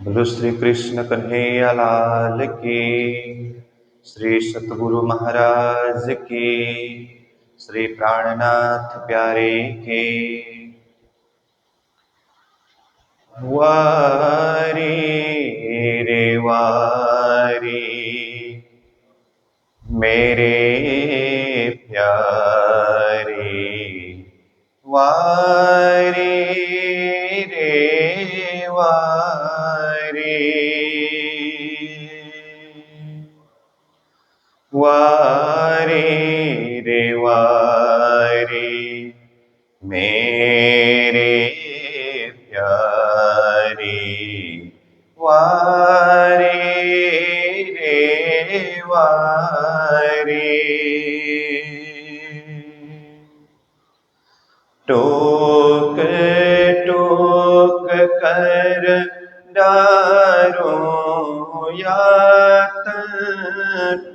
बोलो श्री कृष्ण कन्हैया लाल की। श्री सतगुरु महाराज की। श्री प्राणनाथ प्यारे की। वारी रे वारी मेरे प्यारे, वारी रे वारी, वारी रे वारी मेरे प्यारे, वारी रे वारी। टोक टोक कर डारो यातन,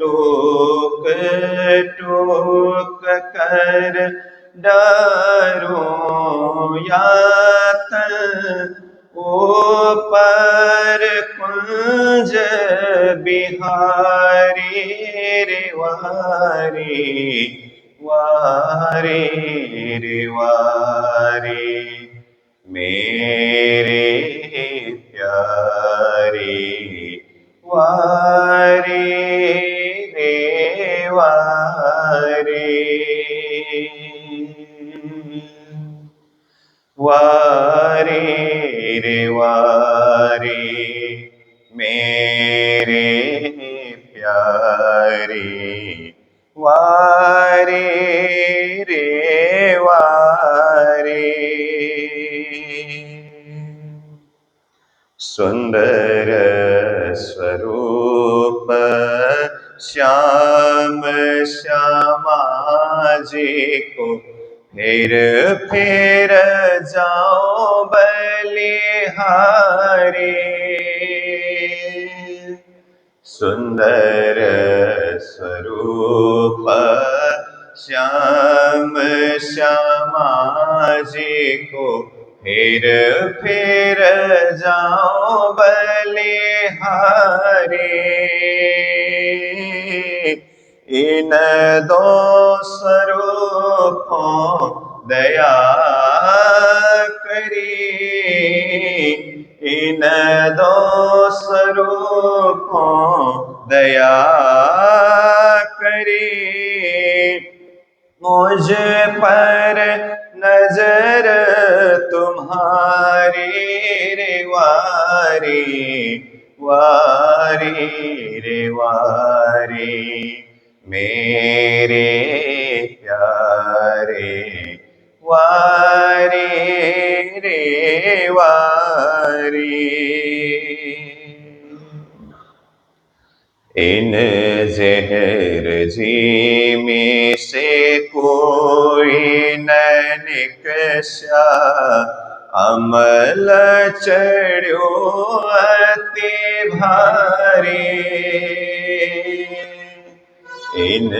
टोक टोक कर डारो यातन, ओ पर कुंज बिहारी रे वारी, वारी रे वारी मेरे प्यारे, वारी रे वारी, वारी रे वारी मेरे प्यारे, वारी रे वारी। सुंदर स्वरूप श्याम श्यामा जी को फिर फिर जाओ बलिहारी। सुंदर स्वरूप श्याम श्यामा जी को फिर फिर जाओ बलिहारी। इन दो स्वरूपों दया करी, इन दो स्वरूपों दया करी, मुझ पर नजर तुम्हारी रे वारी, वारी रे वारी मेरे प्यारे, वारी रे वारी। इन जहर जी में से कोई न निकसा, अमल चढ़ो अति भारी। इन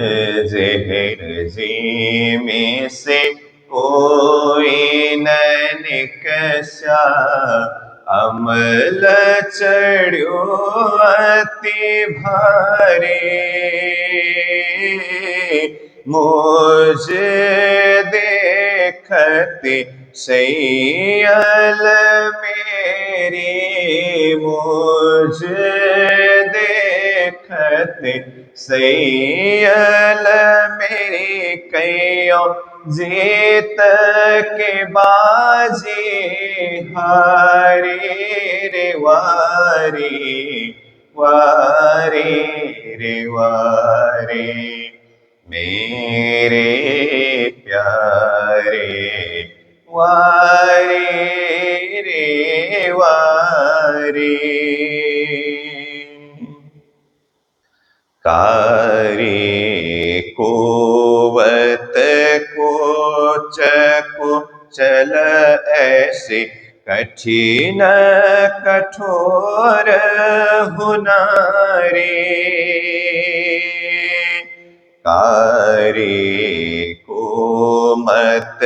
जहर जी में से कोई न निकसा, अमल चढ़ो अति भारी। मुझे देखते सैयल मेरी, मुझे देखते सैयल मेरी कईयों जीत के बाजी हारी रे वारी, वारी रे वारी मेरे प्यारे, वारी रे वारी। कारी कोवत को चल ऐसे कठिन कठोर हुनारे। कारी को मत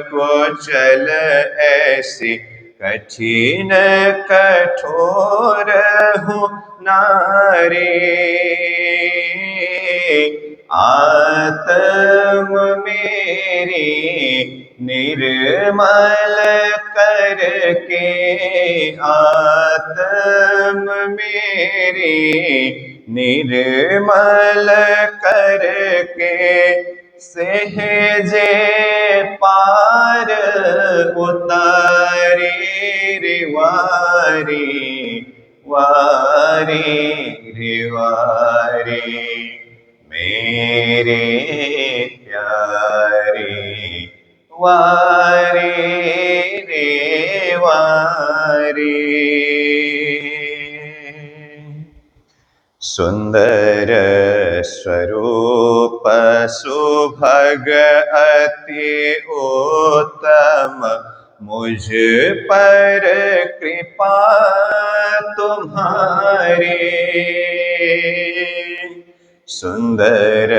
को चल ऐसे कठिन कठोर हूँ नारी, आत्म मेरी निर्मल करके, आत्म मेरी निर्मल करके, सहजे पार उतारी रे वारी, वारी रे वारी मेरे प्यारे, वारी रे वारी। सुंदर स्वरूप सुभग अति उत्तम, मुझ पर कृपा तुम्हारी। सुंदर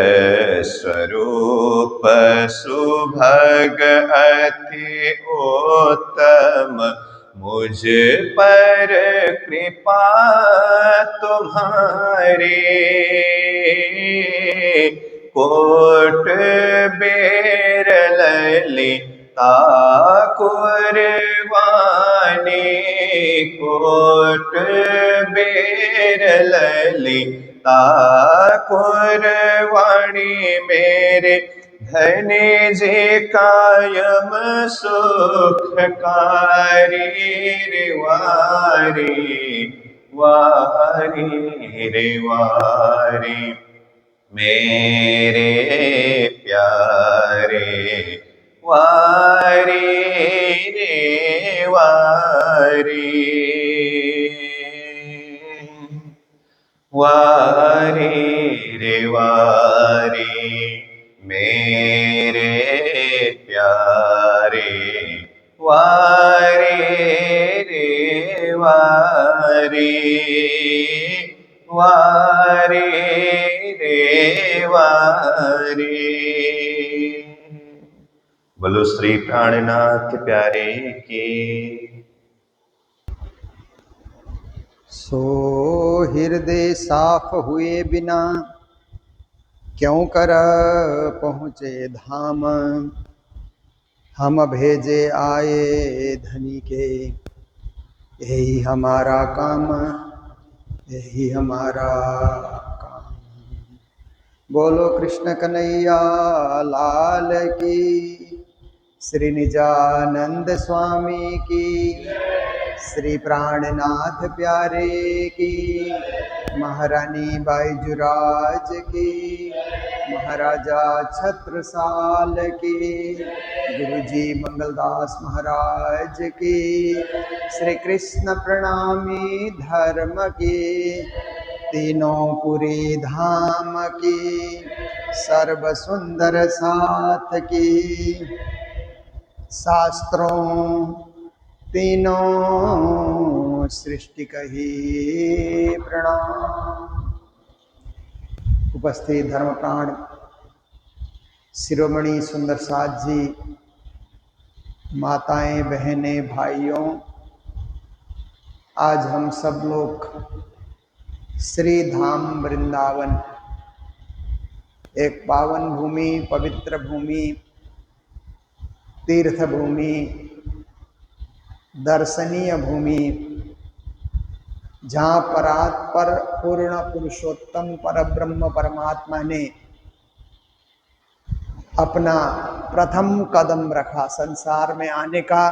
स्वरूप सुभग अति उत्तम, मुझ पर कृपा तुम्हारी। कोट बेर ललिता कुर्बानी, कोट बेर ललिता कुर्बानी, मेरे धनी जी कायम सुखकारी रे वारी, वारी रे वारी मेरे प्यारे, वारी रे वारी, वारी रे वारी मेरे प्यारे, वारी रे वारी, वारी रे वारी। बोलो श्री प्राणनाथ प्यारे की। सो हृदय साफ हुए बिना क्यों कर पहुँचे धाम, हम भेजे आए धनी के, यही हमारा काम, यही हमारा काम। बोलो कृष्ण कन्हैया लाल की, श्री निजानंद स्वामी की, श्री प्राणनाथ प्यारे की, महारानी बाईजुराज की, महाराजा छत्रसाल की, गुरुजी मंगलदास महाराज की, श्री कृष्ण प्रणामी धर्म की, तीनों पुरी धाम की, सर्व सुंदर साथ की, शास्त्रों तीनों सृष्टि कही प्रणाम। उपस्थित धर्म प्राण शिरोमणि सुंदर साथ जी, माताएं बहनें भाइयों, आज हम सब लोग श्री धाम वृंदावन, एक पावन भूमि, पवित्र भूमि, तीर्थ भूमि, दर्शनीय भूमि, जहाँ परात्पर पूर्ण पुरुषोत्तम परब्रह्म परमात्मा ने अपना प्रथम कदम रखा। संसार में आने का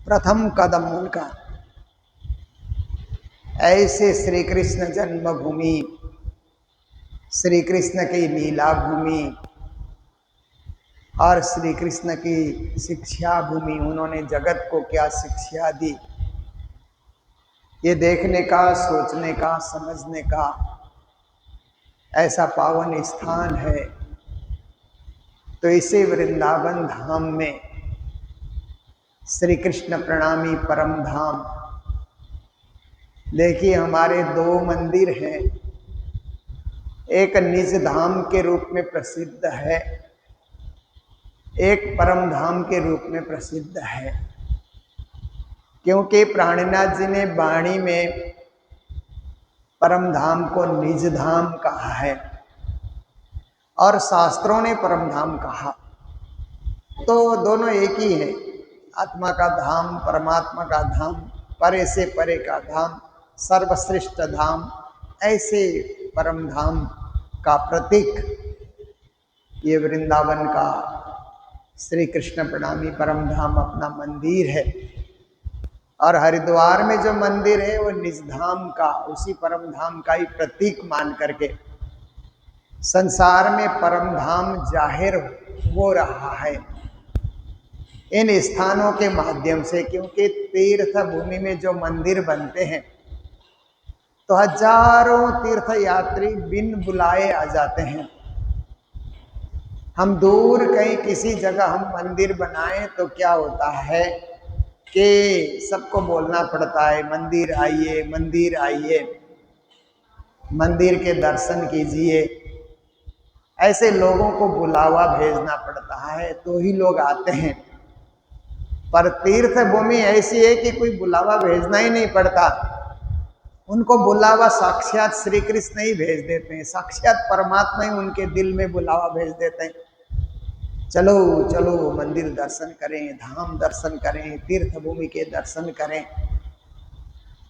प्रथम कदम उनका, ऐसे श्री कृष्ण जन्मभूमि, श्री कृष्ण की लीला भूमि और श्री कृष्ण की शिक्षा भूमि, उन्होंने जगत को क्या शिक्षा दी, ये देखने का, सोचने का, समझने का ऐसा पावन स्थान है। तो इसे वृंदावन धाम में श्री कृष्ण प्रणामी परम धाम, देखिए हमारे दो मंदिर हैं, एक निज धाम के रूप में प्रसिद्ध है, एक परम धाम के रूप में प्रसिद्ध है। क्योंकि प्राणनाथ जी ने वाणी में परम धाम को निज धाम कहा है और शास्त्रों ने परम धाम कहा, तो दोनों एक ही है। आत्मा का धाम, परमात्मा का धाम, परे से परे का धाम, सर्वश्रेष्ठ धाम, ऐसे परम धाम का प्रतीक ये वृंदावन का श्री कृष्ण प्रणामी परम धाम अपना मंदिर है। और हरिद्वार में जो मंदिर है वो निज धाम का, उसी परम धाम का ही प्रतीक मान करके संसार में परम धाम जाहिर हो रहा है इन स्थानों के माध्यम से। क्योंकि तीर्थ भूमि में जो मंदिर बनते हैं तो हजारों तीर्थ यात्री बिन बुलाए आ जाते हैं। हम दूर कहीं किसी जगह हम मंदिर बनाएं तो क्या होता है कि सबको बोलना पड़ता है मंदिर आइए, मंदिर आइए, मंदिर के दर्शन कीजिए, ऐसे लोगों को बुलावा भेजना पड़ता है तो ही लोग आते हैं। पर तीर्थ भूमि ऐसी है कि कोई बुलावा भेजना ही नहीं पड़ता, उनको बुलावा साक्षात श्री कृष्ण ही भेज देते हैं, साक्षात परमात्मा ही उनके दिल में बुलावा भेज देते हैं। चलो चलो मंदिर दर्शन करें, धाम दर्शन करें, तीर्थ भूमि के दर्शन करें।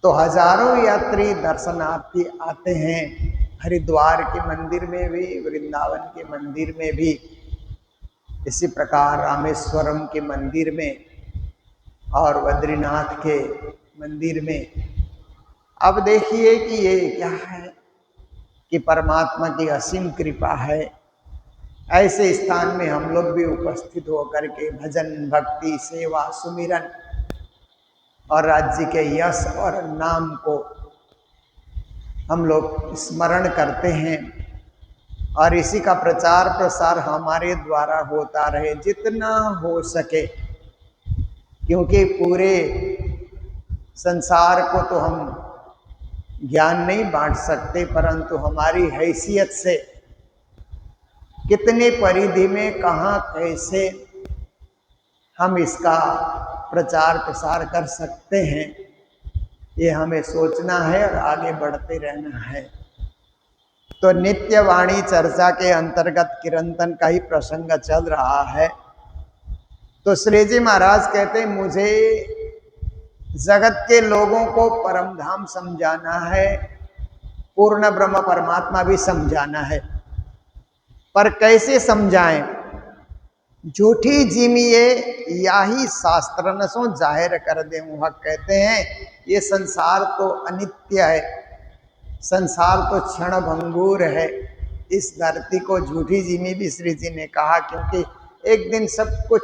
तो हजारों यात्री दर्शनार्थी आते हैं हरिद्वार के मंदिर में भी, वृंदावन के मंदिर में भी, इसी प्रकार रामेश्वरम के मंदिर में और बद्रीनाथ के मंदिर में। अब देखिए कि ये क्या है कि परमात्मा की असीम कृपा है, ऐसे स्थान में हम लोग भी उपस्थित होकर के भजन, भक्ति, सेवा, सुमिरन और राज्य के यश और नाम को हम लोग स्मरण करते हैं और इसी का प्रचार प्रसार हमारे द्वारा होता रहे जितना हो सके। क्योंकि पूरे संसार को तो हम ज्ञान नहीं बांट सकते, परंतु हमारी हैसियत से कितने परिधि में कहाँ कैसे हम इसका प्रचार प्रसार कर सकते हैं, ये हमें सोचना है और आगे बढ़ते रहना है। तो नित्य वाणी चर्चा के अंतर्गत किरंतन का ही प्रसंग चल रहा है। तो श्री जी महाराज कहते हैं मुझे जगत के लोगों को परम धाम समझाना है, पूर्ण ब्रह्म परमात्मा भी समझाना है, पर कैसे समझाएं? झूठी जिमिए याही शास्त्र न सो जाहिर कर दे। वह कहते हैं ये संसार तो अनित्य है, संसार तो क्षण भंगुर है, इस धरती को झूठी जिमी भी श्री जी ने कहा, क्योंकि एक दिन सब कुछ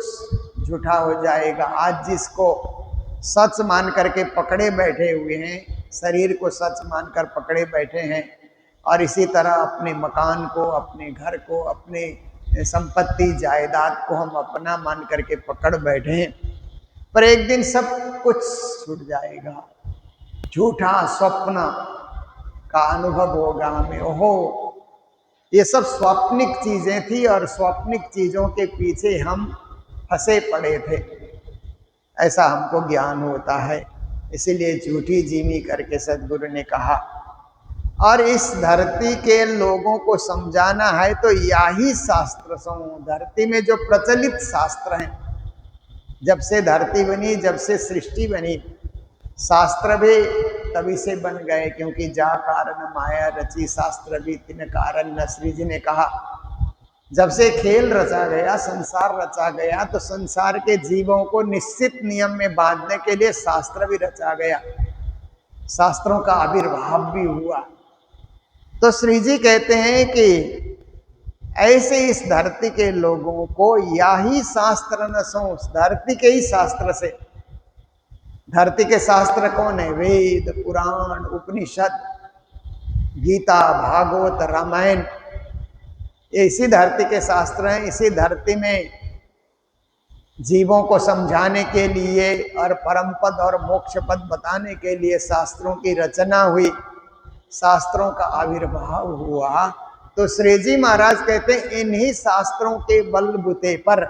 झूठा हो जाएगा। आज जिसको सच मान करके पकड़े बैठे हुए हैं, शरीर को सच मानकर पकड़े बैठे हैं, और इसी तरह अपने मकान को, अपने घर को, अपने संपत्ति जायदाद को हम अपना मान करके पकड़ बैठे हैं, पर एक दिन सब कुछ छूट जाएगा। झूठा स्वप्न का अनुभव होगा हमें। ओहो, ये सब स्वप्निक चीजें थी और स्वप्निक चीजों के पीछे हम फंसे पड़े थे, ऐसा हमको ज्ञान होता है। इसीलिए झूठी जीनी करके सदगुरु ने कहा। और इस धरती के लोगों को समझाना है तो यही शास्त्र सो, धरती में जो प्रचलित शास्त्र हैं, जब से धरती बनी, जब से सृष्टि बनी, शास्त्र भी तभी से बन गए, क्योंकि जा कारण माया रची शास्त्र भी तिन कारण न। श्री जी ने कहा जब से खेल रचा गया, संसार रचा गया, तो संसार के जीवों को निश्चित नियम में बांधने के लिए शास्त्र भी रचा गया, शास्त्रों का आविर्भाव भी हुआ। तो श्री जी कहते हैं कि ऐसे इस धरती के लोगों को यही शास्त्र न सो, धरती के ही शास्त्र से। धरती के शास्त्र कौन है? वेद, पुराण, उपनिषद, गीता, भागवत, रामायण, ये इसी धरती के शास्त्र हैं। इसी धरती में जीवों को समझाने के लिए और परम पद और मोक्ष पद बताने के लिए शास्त्रों की रचना हुई, शास्त्रों का आविर्भाव हुआ। तो श्री जी महाराज कहते हैं इन्हीं शास्त्रों के बलबूते पर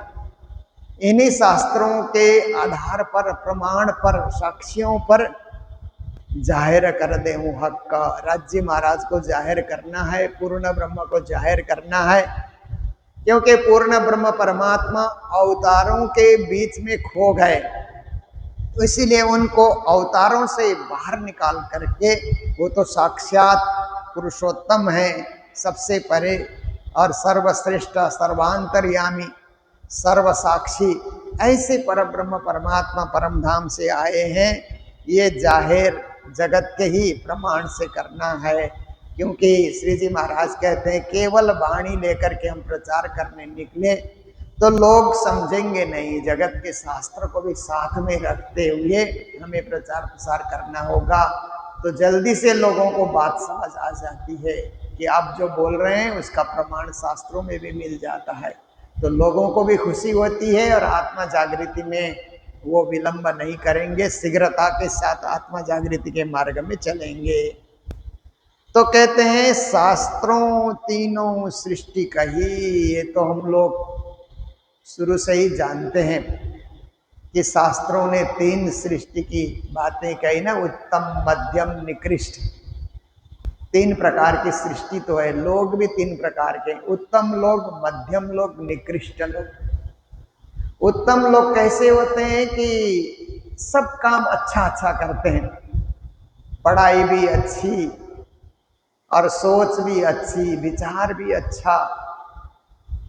इन्हीं शास्त्रों के आधार पर, प्रमाण पर, साक्ष्यों पर जाहिर कर दे हूँ हक का। राज्य महाराज को जाहिर करना है, पूर्ण ब्रह्म को जाहिर करना है, क्योंकि पूर्ण ब्रह्म परमात्मा अवतारों के बीच में खो गए, तो इसीलिए उनको अवतारों से बाहर निकाल करके, वो तो साक्षात पुरुषोत्तम है, सबसे परे और सर्वश्रेष्ठ, सर्वांतर्यामी, सर्वसाक्षी, ऐसे परब्रह्म परमात्मा परम धाम से आए हैं। ये जाहिर जगत के ही प्रमाण से करना है, क्योंकि श्री जी महाराज कहते हैं केवल वाणी लेकर के हम प्रचार करने निकले तो लोग समझेंगे नहीं। जगत के शास्त्र को भी साथ में रखते हुए हमें प्रचार प्रसार करना होगा, तो जल्दी से लोगों को बात समझ आ जाती है कि आप जो बोल रहे हैं उसका प्रमाण शास्त्रों में भी मिल जाता है, तो लोगों को भी खुशी होती है और आत्मा जागृति में वो विलंब नहीं करेंगे, शीघ्रता के साथ आत्मा जागृति के मार्ग में चलेंगे। तो कहते हैं शास्त्रों तीनों सृष्टि कही। ये तो हम लोग शुरू से ही जानते हैं कि शास्त्रों ने तीन सृष्टि की बातें कही ना, उत्तम, मध्यम, निकृष्ट। तीन प्रकार की सृष्टि तो है, लोग भी तीन प्रकार के, उत्तम लोग, मध्यम लोग, निकृष्ट लोग। उत्तम लोग कैसे होते हैं कि सब काम अच्छा अच्छा करते हैं, पढ़ाई भी अच्छी और सोच भी अच्छी, विचार भी अच्छा,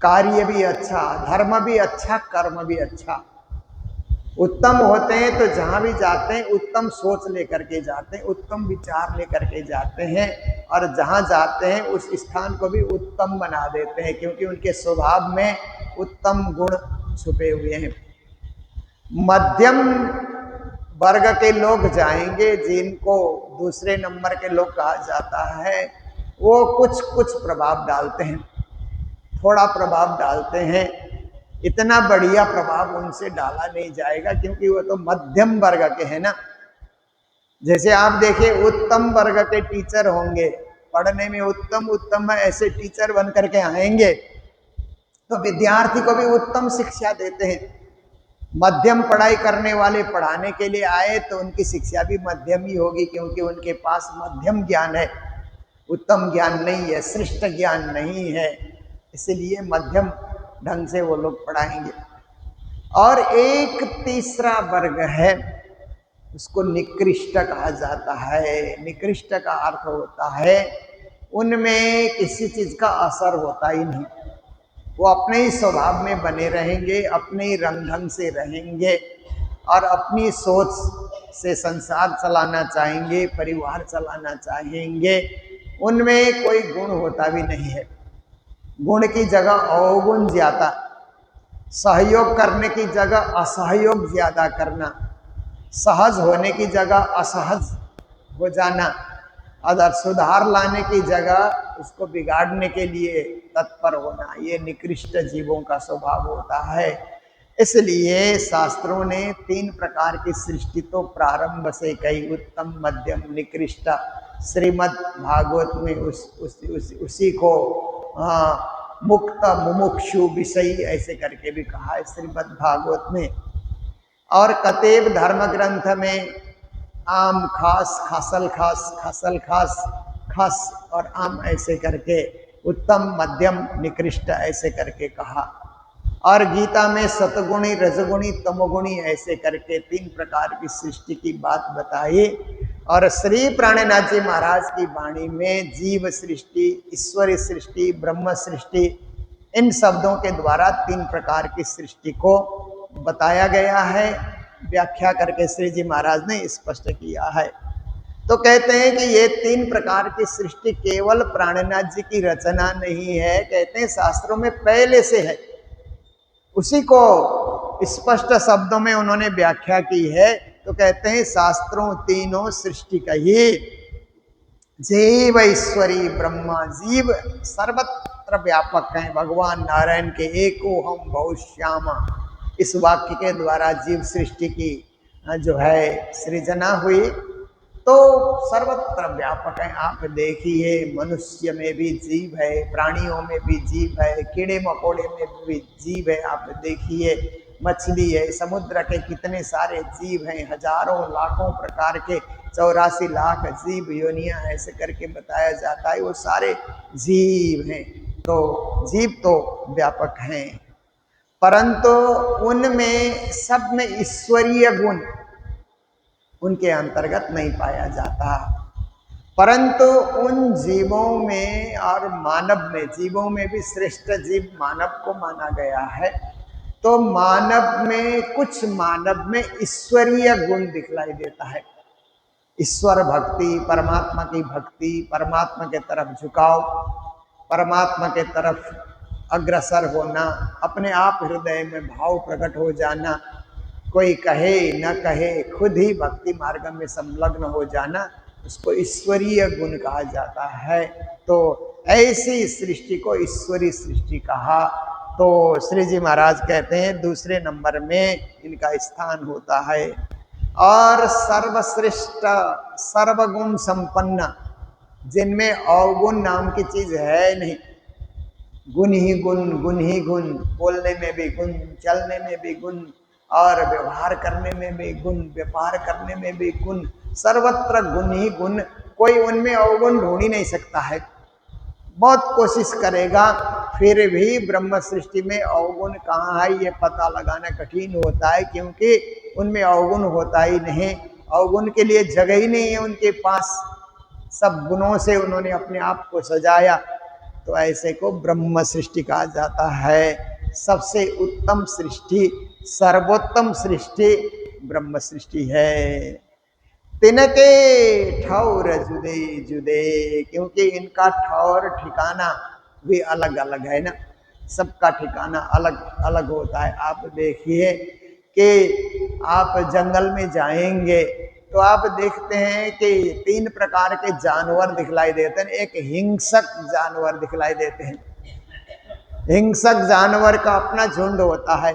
कार्य भी अच्छा, धर्म भी अच्छा, कर्म भी अच्छा। उत्तम होते हैं तो जहां भी जाते हैं उत्तम सोच लेकर के जाते हैं, उत्तम विचार लेकर के जाते हैं, और जहां जाते हैं उस स्थान को भी उत्तम बना देते हैं, क्योंकि उनके स्वभाव में उत्तम गुण छुपे हुए हैं। मध्यम वर्ग के लोग जाएंगे, जिनको दूसरे नंबर के लोग कहा जाता है, वो कुछ कुछ प्रभाव डालते हैं, थोड़ा प्रभाव डालते हैं, इतना बढ़िया प्रभाव उनसे डाला नहीं जाएगा, क्योंकि वो तो मध्यम वर्ग के हैं ना। जैसे आप देखिए उत्तम वर्ग के टीचर होंगे, पढ़ने में उत्तम उत्तम है, ऐसे टीचर बन करके आएंगे तो विद्यार्थी को भी उत्तम शिक्षा देते हैं। मध्यम पढ़ाई करने वाले पढ़ाने के लिए आए तो उनकी शिक्षा भी मध्यम ही होगी, क्योंकि उनके पास मध्यम ज्ञान है, उत्तम ज्ञान नहीं है, श्रेष्ठ ज्ञान नहीं है, इसलिए मध्यम ढंग से वो लोग पढ़ाएंगे। और एक तीसरा वर्ग है, उसको निकृष्ट कहा जाता है। निकृष्ट का अर्थ होता है उनमें किसी चीज का असर होता ही नहीं, वो अपने ही स्वभाव में बने रहेंगे, अपने ही रंग ढंग से रहेंगे और अपनी सोच से संसार चलाना चाहेंगे, परिवार चलाना चाहेंगे, उनमें कोई गुण होता भी नहीं है। गुण की जगह अवगुण ज्यादा, सहयोग करने की जगह असहयोग ज्यादा करना, सहज होने की जगह असहज हो जाना, अगर सुधार लाने की जगह उसको बिगाड़ने के लिए तत्पर होना, ये निकृष्ट जीवों का स्वभाव होता है। इसलिए शास्त्रों ने तीन प्रकार की सृष्टि तो प्रारंभ से कही, उत्तम, मध्यम, निकृष्ट। श्रीमद् भागवत में उसी को मुक्त, मुमुक्षु, विषयी ऐसे करके भी कहा है श्रीमद् भागवत में। और कतेब धर्म ग्रंथ में आम खास, खासल खास, खासल खास, खास और आम ऐसे करके उत्तम, मध्यम, निकृष्ट ऐसे करके कहा। और गीता में सतगुणी, रजगुणी, तमोगुणी ऐसे करके तीन प्रकार की सृष्टि की बात बताई। और श्री प्राणनाथ जी महाराज की वाणी में जीव सृष्टि, ईश्वरी सृष्टि, ब्रह्म सृष्टि, इन शब्दों के द्वारा तीन प्रकार की सृष्टि को बताया गया है, व्याख्या करके श्री जी महाराज ने स्पष्ट किया है। तो कहते हैं कि ये तीन प्रकार की सृष्टि केवल प्राणनाथ जी की रचना नहीं है, कहते हैं शास्त्रों में पहले से है, उसी को स्पष्ट शब्दों में उन्होंने व्याख्या की है। तो कहते हैं शास्त्रों तीनों सृष्टि कही, जीव, ईश्वरी, ब्रह्मा। जीव सर्वत्र व्यापक हैं, भगवान नारायण के एको हम बहुश्यामा, इस वाक्य के द्वारा जीव सृष्टि की जो है सृजना हुई। तो सर्वत्र व्यापक है, आप देखिए मनुष्य में भी जीव है, प्राणियों में भी जीव है, कीड़े मकोड़े में भी जीव है, आप देखिए मछली है, समुद्र के कितने सारे जीव हैं, हजारों लाखों प्रकार के 84 लाख जीव योनियां ऐसे करके बताया जाता है, वो सारे जीव हैं। तो जीव तो व्यापक हैं, परंतु उनमें सब में ईश्वरीय गुण उनके अंतर्गत नहीं पाया जाता। परंतु उन जीवों में और मानव में, जीवों में भी श्रेष्ठ जीव मानव को माना गया है। तो मानव में, कुछ मानव में ईश्वरीय गुण दिखलाई देता है। ईश्वर भक्ति, परमात्मा की भक्ति, परमात्मा के तरफ झुकाव, परमात्मा के तरफ अग्रसर होना, अपने आप हृदय में भाव प्रकट हो जाना, कोई कहे न कहे खुद ही भक्ति मार्ग में संलग्न हो जाना, उसको ईश्वरीय गुण कहा जाता है। तो ऐसी सृष्टि को ईश्वरीय सृष्टि कहा। तो श्री जी महाराज कहते हैं दूसरे नंबर में इनका स्थान होता है। और सर्वश्रेष्ठ, सर्वगुण संपन्न, जिनमें अवगुण नाम की चीज है नहीं, गुण ही गुण, गुण ही गुण, बोलने में भी गुण, चलने में भी गुण, और व्यवहार करने में भी गुण, व्यापार करने में भी गुण, सर्वत्र गुण ही गुण। कोई उनमें अवगुण ढूंढ ही नहीं सकता है। बहुत कोशिश करेगा फिर भी ब्रह्म सृष्टि में अवगुण कहाँ है ये पता लगाना कठिन होता है, क्योंकि उनमें अवगुण होता ही नहीं। अवगुण के लिए जगह ही नहीं है उनके पास, सब गुणों से उन्होंने अपने आप को सजाया। तो ऐसे को ब्रह्म सृष्टि कहा जाता है। सबसे उत्तम सृष्टि, सर्वोत्तम सृष्टि ब्रह्म सृष्टि है। तिनके ठौर जुदे जुदे, क्योंकि इनका ठौर ठिकाना भी अलग अलग है ना, सबका ठिकाना अलग अलग होता है। आप देखिए कि आप जंगल में जाएंगे तो आप देखते हैं कि 3 प्रकार के जानवर दिखलाई देते हैं। एक हिंसक जानवर दिखलाई देते हैं। हिंसक जानवर का अपना झुंड होता है,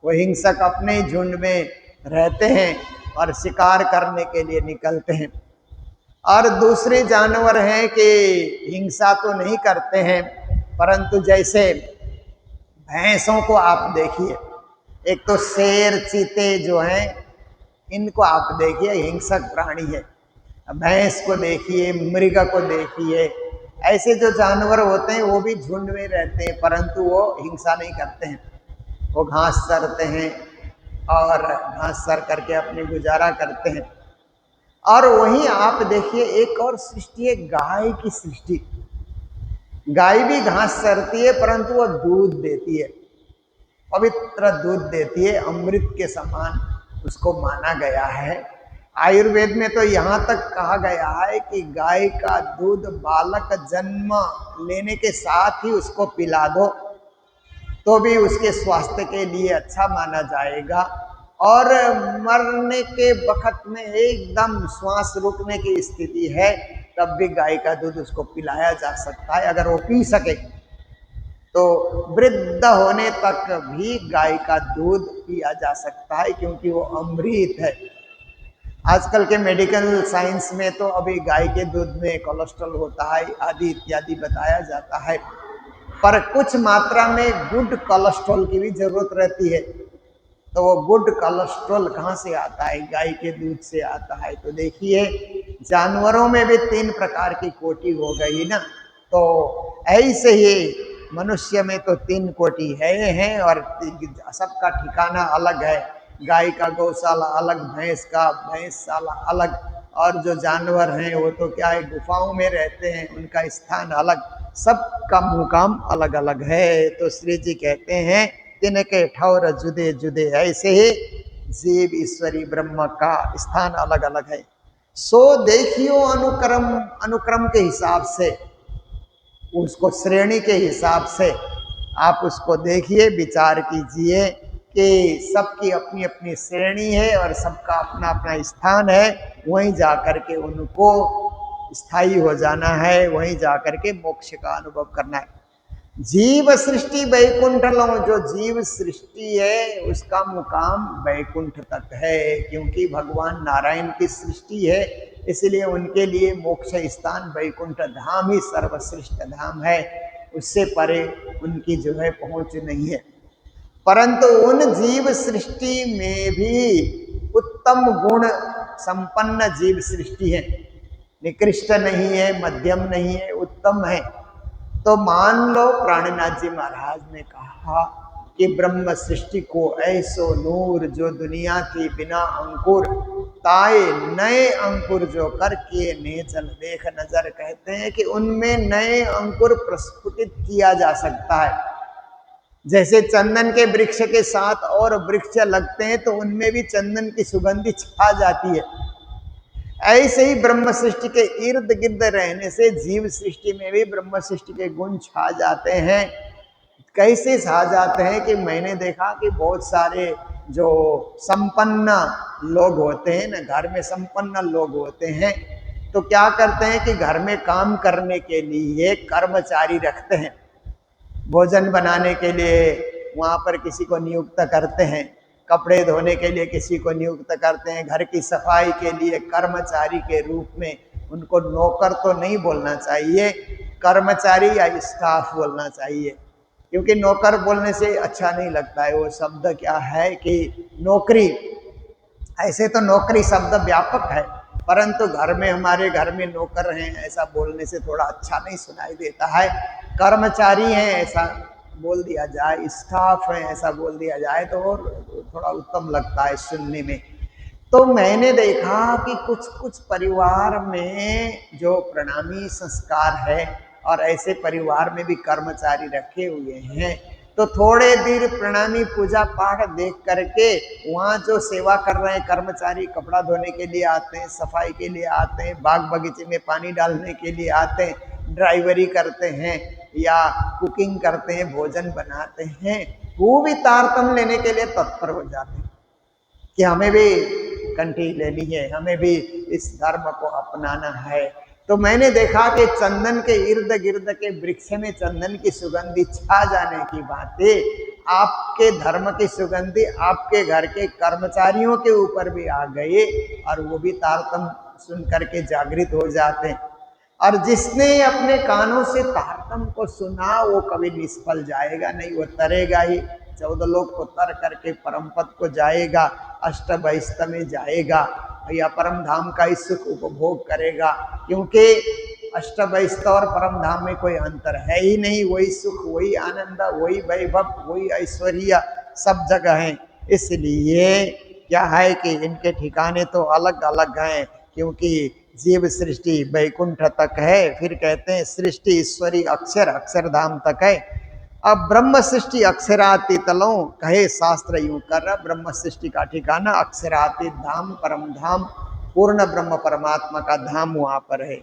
वो हिंसक अपने ही झुंड में रहते हैं और शिकार करने के लिए निकलते हैं। और दूसरे जानवर हैं कि हिंसा तो नहीं करते हैं, परंतु जैसे भैंसों को आप देखिए, एक तो शेर चीते जो हैं इनको आप देखिए, हिंसक प्राणी है। भैंस को देखिए, मृग को देखिए, ऐसे जो जानवर होते हैं वो भी झुंड में रहते हैं, परंतु वो हिंसा नहीं करते हैं। वो घास चरते हैं और घास चर करके अपने गुजारा करते हैं। और वहीं आप देखिए एक और सृष्टि है, गाय की सृष्टि। गाय भी घास चरती है, परंतु वह दूध देती है, पवित्र दूध देती है, अमृत के समान उसको माना गया है। आयुर्वेद में तो यहाँ तक कहा गया है कि गाय का दूध बालक जन्म लेने के साथ ही उसको पिला दो तो भी उसके स्वास्थ्य के लिए अच्छा माना जाएगा। और मरने के वक्त में एकदम श्वास रुकने की स्थिति है, तब भी गाय का दूध उसको पिलाया जा सकता है, अगर वो पी सके तो। वृद्ध होने तक भी गाय का दूध पिया जा सकता है, क्योंकि वो अमृत है। आजकल के मेडिकल साइंस में तो अभी गाय के दूध में कोलेस्ट्रॉल होता है आदि इत्यादि बताया जाता है, पर कुछ मात्रा में गुड कोलेस्ट्रॉल की भी जरूरत रहती है। तो वो गुड कोलेस्ट्रॉल कहाँ से आता है? गाय के दूध से आता है। तो देखिए जानवरों में भी 3 प्रकार की कोटि हो गई ना, तो ऐसे ही मनुष्य में तो 3 कोटि है और सबका ठिकाना अलग है। गाय का गौशाला अलग, भैंस का भैंसशाला अलग, और जो जानवर हैं वो तो क्या है, गुफाओं में रहते हैं, उनका स्थान अलग, सबका मुकाम अलग अलग है। तो श्री जी कहते हैं तिनके ठौर जुदे जुदे, ऐसे ही जीव ईश्वरी ब्रह्म का स्थान अलग अलग है। सो देखियो अनुक्रम, अनुक्रम के हिसाब से, उसको श्रेणी के हिसाब से आप उसको देखिए, विचार कीजिए कि सबकी अपनी अपनी श्रेणी है और सबका अपना अपना स्थान है। वहीं जाकर के उनको स्थायी हो जाना है, वहीं जाकर के मोक्ष का अनुभव करना है। जीव सृष्टि वैकुंठ लो, जो जीव सृष्टि है उसका मुकाम वैकुंठ तक है, क्योंकि भगवान नारायण की सृष्टि है, इसलिए उनके लिए मोक्ष स्थान वैकुंठ धाम ही सर्वश्रेष्ठ धाम है। उससे परे उनकी जो है पहुंच नहीं है। परंतु उन जीव सृष्टि में भी उत्तम गुण संपन्न जीव सृष्टि है, निकृष्ट नहीं है, मध्यम नहीं है, उत्तम है। तो मान लो प्राणनाथ जी महाराज ने कहा कि ब्रह्म सृष्टि को ऐसो नूर जो दुनिया की बिना अंकुर ताए नए अंकुर जो कर किए ने चल देख नजर, कहते हैं कि उनमें नए अंकुर प्रस्फुटित किया जा सकता है। जैसे चंदन के वृक्ष के साथ और वृक्ष लगते हैं तो उनमें भी चंदन की सुगंधी छा जाती है, ऐसे ही ब्रह्म सृष्टि के इर्द गिर्द रहने से जीव सृष्टि में भी ब्रह्म सृष्टि के गुण छा जाते हैं। कैसे छा जाते हैं कि मैंने देखा कि बहुत सारे जो संपन्न लोग होते हैं ना, घर में संपन्न लोग होते हैं, तो क्या करते हैं कि घर में काम करने के लिए कर्मचारी रखते हैं, भोजन बनाने के लिए वहाँ पर किसी को नियुक्त करते हैं, कपड़े धोने के लिए किसी को नियुक्त करते हैं, घर की सफाई के लिए कर्मचारी के रूप में। उनको नौकर तो नहीं बोलना चाहिए, कर्मचारी या स्टाफ बोलना चाहिए, क्योंकि नौकर बोलने से अच्छा नहीं लगता है। वो शब्द क्या है कि नौकरी, ऐसे तो नौकरी शब्द व्यापक है, परंतु घर में, हमारे घर में नौकर हैं ऐसा बोलने से थोड़ा अच्छा नहीं सुनाई देता है। कर्मचारी हैं ऐसा बोल दिया जाए, स्टाफ है ऐसा बोल दिया जाए तो और थोड़ा उत्तम लगता है सुनने में। तो मैंने देखा कि कुछ कुछ परिवार में जो प्रणामी संस्कार है और ऐसे परिवार में भी कर्मचारी रखे हुए हैं, तो थोड़े देर प्रणामी पूजा पाठ देख करके वहाँ जो सेवा कर रहे हैं कर्मचारी, कपड़ा धोने के लिए आते हैं, सफाई के लिए आते हैं, बाग बगीचे में पानी डालने के लिए आते हैं, ड्राइवरी करते हैं या कुकिंग करते हैं, भोजन बनाते हैं, वो भी तारतम्य लेने के लिए तत्पर हो जाते हैं कि हमें भी कंठी लेनी है, हमें भी इस धर्म को अपनाना है। तो मैंने देखा कि चंदन के इर्द गिर्द के वृक्ष में चंदन की सुगंधी छा जाने की बातें आपके धर्म की सुगंधी आपके घर के कर्मचारियों के ऊपर भी आ गए और वो भी तारतम्य सुन करके जागृत हो जाते हैं। और जिसने अपने कानों से तारतम्य को सुना वो कभी निष्फल जाएगा नहीं, वो तरेगा ही, 14 लोग को तर करके परम पद को जाएगा, अष्ट बहिष्ठ में जाएगा या परम धाम का ही सुख उपभोग करेगा। क्योंकि अष्ट बहिष्ठ और परम धाम में कोई अंतर है ही नहीं, वही सुख, वही आनंद, वही वैभव, वही ऐश्वर्य सब जगह है। इसलिए क्या है कि इनके ठिकाने तो अलग अलग हैं, क्योंकि जीव सृष्टि वैकुंठ तक है, फिर कहते हैं सृष्टि ईश्वरी अक्षर अक्षरधाम तक है। अब ब्रह्म सृष्टि अक्षरातीत तलों कहे शास्त्र यूं कर, ब्रह्म सृष्टि का ठिकाना अक्षरातीत धाम, परम धाम, पूर्ण ब्रह्म परमात्मा का धाम वहां पर है।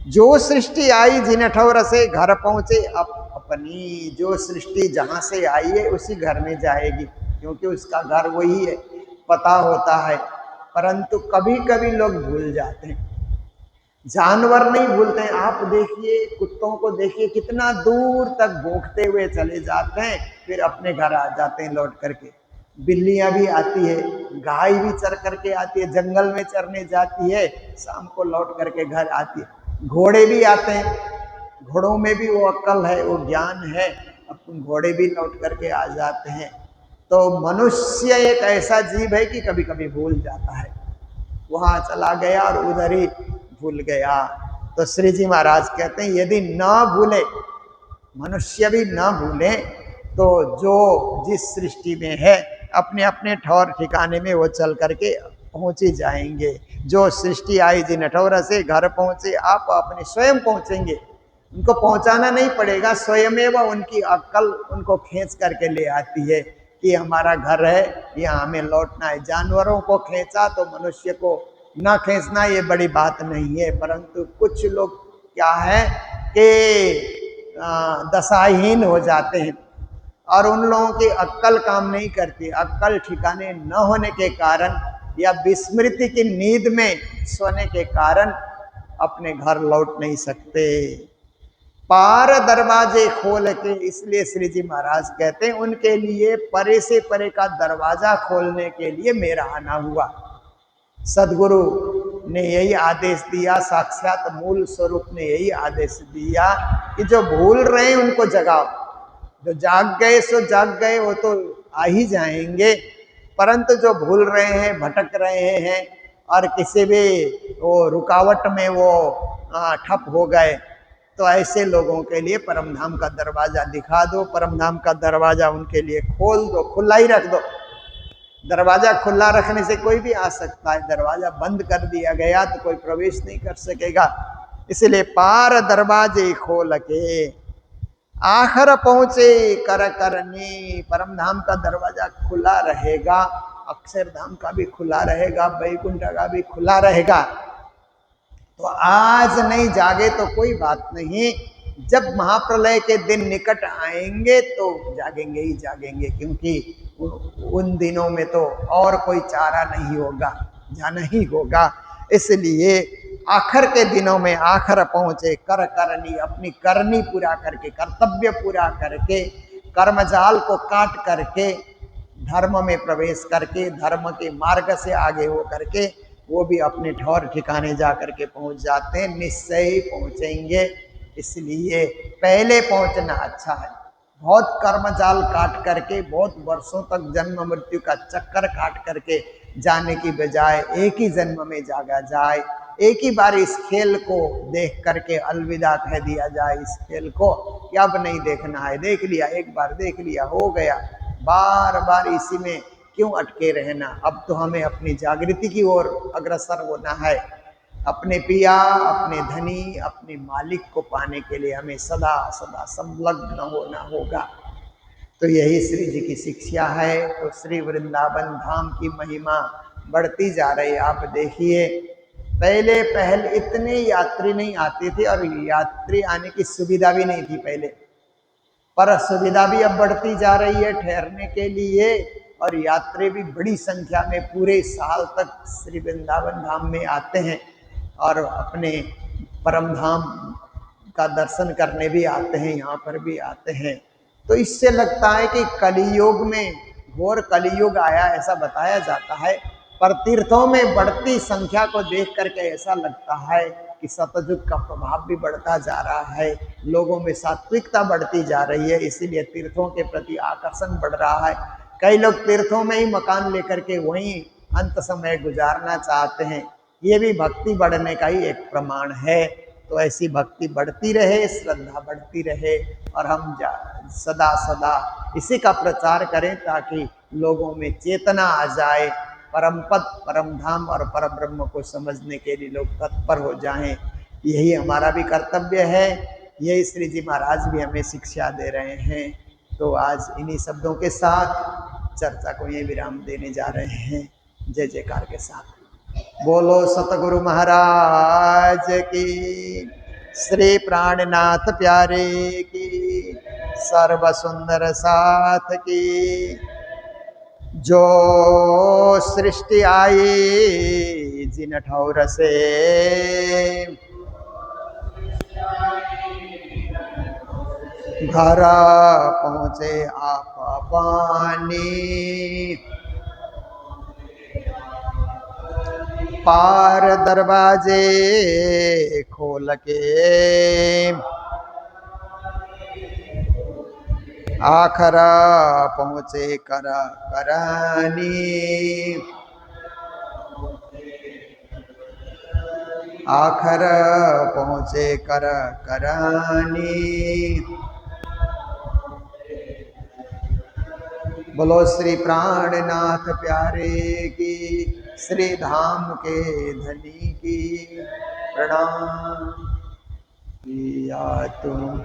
जो सृष्टि आई जिन ठौर से घर पहुंचे अपनी, जो सृष्टि जहां से आई है उसी घर में जाएगी, क्योंकि उसका घर वही है, पता होता है। परंतु कभी कभी लोग भूल जाते हैं, जानवर नहीं भूलते हैं। आप देखिए, कुत्तों को देखिए, कितना दूर तक भौंकते हुए चले जाते हैं, फिर अपने घर आ जाते हैं लौट करके। बिल्लियां भी आती है, गाय भी चर करके आती है, जंगल में चरने जाती है, शाम को लौट करके घर आती है। घोड़े भी आते हैं, घोड़ों में भी वो अक्ल है, वो ज्ञान है, अपन घोड़े भी लौट करके आ जाते हैं। तो मनुष्य एक ऐसा जीव है कि कभी कभी भूल जाता है, वहां चला गया और उधर ही भूल गया। तो श्री जी महाराज कहते हैं यदि न भूले, मनुष्य भी न भूले, तो जो जिस सृष्टि में है अपने अपने ठौर ठिकाने में वो चल करके पहुंच ही जाएंगे। जो सृष्टि आई जिन ठौर से घर पहुंचे, आप अपने स्वयं पहुंचेंगे, उनको पहुंचाना नहीं पड़ेगा, स्वयमेव उनकी अक्ल उनको खींच करके ले आती है कि हमारा घर है, यहाँ हमें लौटना है। जानवरों को खींचा तो मनुष्य को न खींचना ये बड़ी बात नहीं है, परंतु कुछ लोग क्या है कि दशाहीन हो जाते हैं और उन लोगों की अक्ल काम नहीं करती। अक्ल ठिकाने न होने के कारण या विस्मृति की नींद में सोने के कारण अपने घर लौट नहीं सकते। पार दरवाजे खोल के, इसलिए श्री जी महाराज कहते हैं उनके लिए परे से परे का दरवाजा खोलने के लिए मेरा आना हुआ। सदगुरु ने यही आदेश दिया, साक्षात मूल स्वरूप ने यही आदेश दिया कि जो भूल रहे हैं उनको जगाओ, जो जाग गए सो जाग गए, वो तो आ ही जाएंगे। परंतु जो भूल रहे हैं, भटक रहे हैं और किसी भी वो रुकावट में वो ठप हो गए, तो ऐसे लोगों के लिए परमधाम का दरवाजा दिखा दो, परमधाम का दरवाजा उनके लिए खोल दो, खुला ही रख दो। दरवाजा खुला रखने से कोई भी आ सकता है, दरवाजा बंद कर दिया गया तो कोई प्रवेश नहीं कर सकेगा। इसलिए पार दरवाजे खोल के आखिर पहुंचे कर करनी। परमधाम का दरवाजा खुला रहेगा, अक्षरधाम का भी खुला रहेगा, वैकुंठ का भी खुला रहेगा। तो आज नहीं जागे तो कोई बात नहीं, जब महाप्रलय के दिन निकट आएंगे तो जागेंगे ही जागेंगे, क्योंकि उन दिनों में तो और कोई चारा नहीं होगा, जाना ही होगा। इसलिए आखिर के दिनों में आखिर पहुंचे कर करनी, अपनी करनी पूरा करके, कर्तव्य पूरा करके, कर्मजाल को काट करके, धर्म में प्रवेश करके, धर्म के मार्ग से आगे हो करके वो भी अपने ठौर ठिकाने जा करके पहुंच जाते हैं, निश्चय ही पहुंचेंगे। इसलिए पहले पहुंचना अच्छा है। बहुत कर्मजाल काट करके, बहुत वर्षों तक जन्म मृत्यु का चक्कर काट करके जाने की बजाय एक ही जन्म में जागा जाए, एक ही बार इस खेल को देख करके अलविदा कह दिया जाए। इस खेल को कि अब नहीं देखना है, देख लिया, एक बार देख लिया, हो गया, बार बार इसी में क्यों अटके रहना। अब तो हमें अपनी जागृति की ओर अग्रसर होना है। अपने पिया, अपने धनी, अपने मालिक को पाने के लिए हमें सदा सदा संलग्न होना होगा। तो यही श्री जी की शिक्षा है। तो श्री वृंदावन धाम की महिमा बढ़ती जा रही है। आप देखिए, पहले इतने यात्री नहीं आते थे और यात्री आने की सुविधा भी नहीं थी पहले, पर सुविधा भी अब बढ़ती जा रही है ठहरने के लिए, और यात्री भी बड़ी संख्या में पूरे साल तक श्री वृंदावन धाम में आते हैं और अपने परम धाम का दर्शन करने भी आते हैं, यहाँ पर भी आते हैं। तो इससे लगता है कि कलियुग में, घोर कलियुग आया ऐसा बताया जाता है। पर तीर्थों में बढ़ती संख्या को देख करके ऐसा लगता है कि सतयुग का प्रभाव भी बढ़ता जा रहा है, लोगों में सात्विकता बढ़ती जा रही है, इसीलिए तीर्थों के प्रति आकर्षण बढ़ रहा है। कई लोग तीर्थों में ही मकान लेकर के वहीं अंत समय गुजारना चाहते हैं। ये भी भक्ति बढ़ने का ही एक प्रमाण है। तो ऐसी भक्ति बढ़ती रहे, श्रद्धा बढ़ती रहे, और हम सदा सदा इसी का प्रचार करें ताकि लोगों में चेतना आ जाए, परम पद, परम धाम और परम ब्रह्म को समझने के लिए लोग तत्पर हो जाएं। यही हमारा भी कर्तव्य है, यही श्री जी महाराज भी हमें शिक्षा दे रहे हैं। तो आज इन्हीं शब्दों के साथ चर्चा को ये विराम देने जा रहे हैं। जय जयकार के साथ बोलो सतगुरु महाराज की, श्री प्राणनाथ प्यारे की, सर्व सुंदर साथ की। जो सृष्टि आई जिन ठौर से, घर पहुँचे आप पानी, पार दरवाजे खोल के, आखर पहुँचे कर करानी, आखर पहुँचे कर करानी। बोलो श्री प्राणनाथ प्यारे की, श्री धाम के धनी की प्रणाम किया तुम।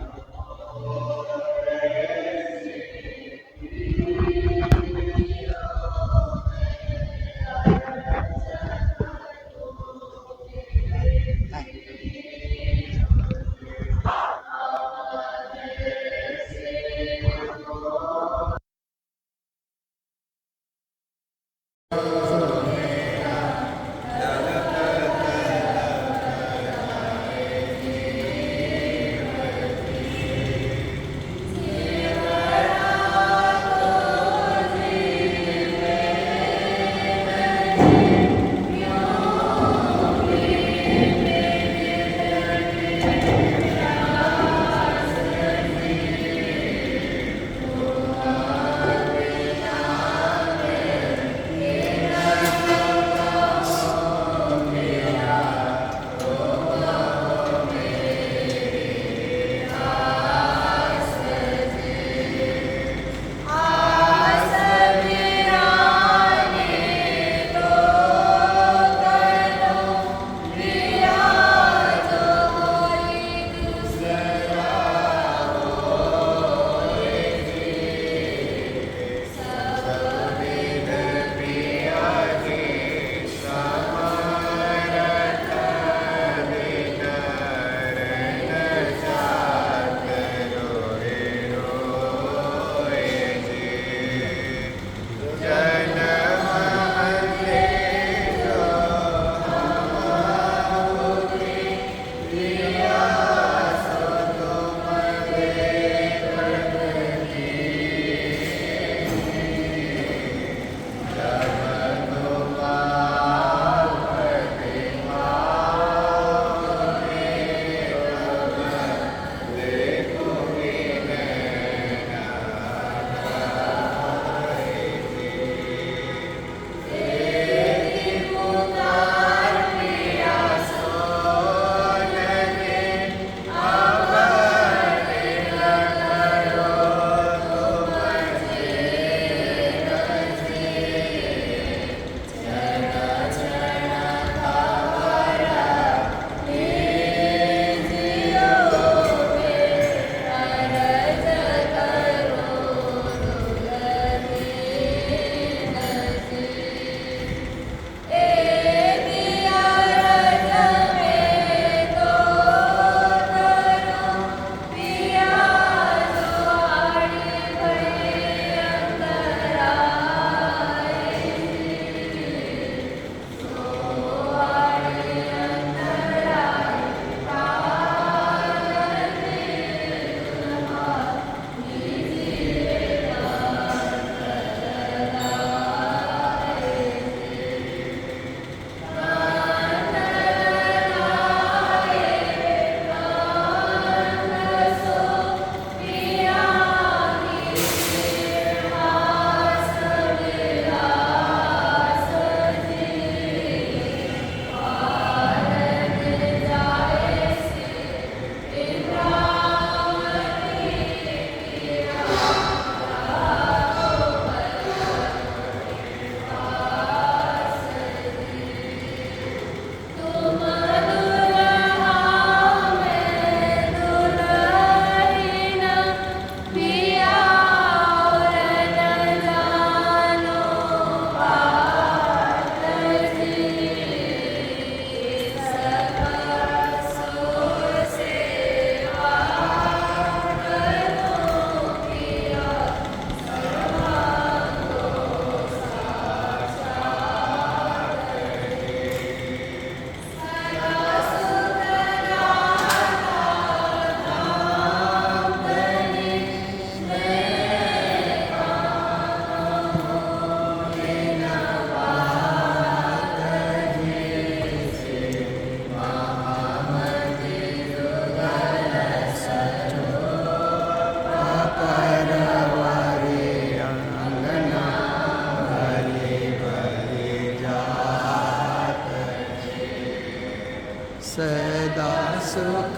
सदा सुख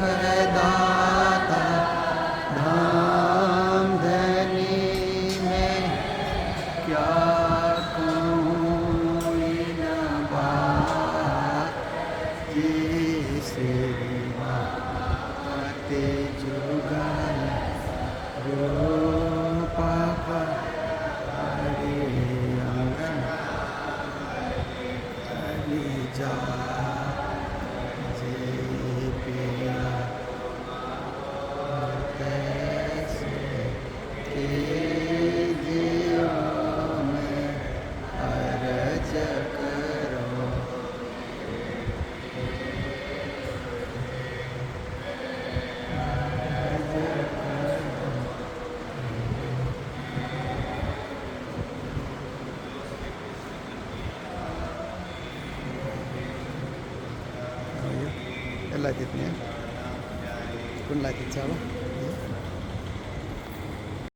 दाता धाम धनी में क्या कहूँ इन बात श्री बाते जुगल रूपा हरे अंगन हरि जा Kunlaitit niya. Kunlaitit siya ba?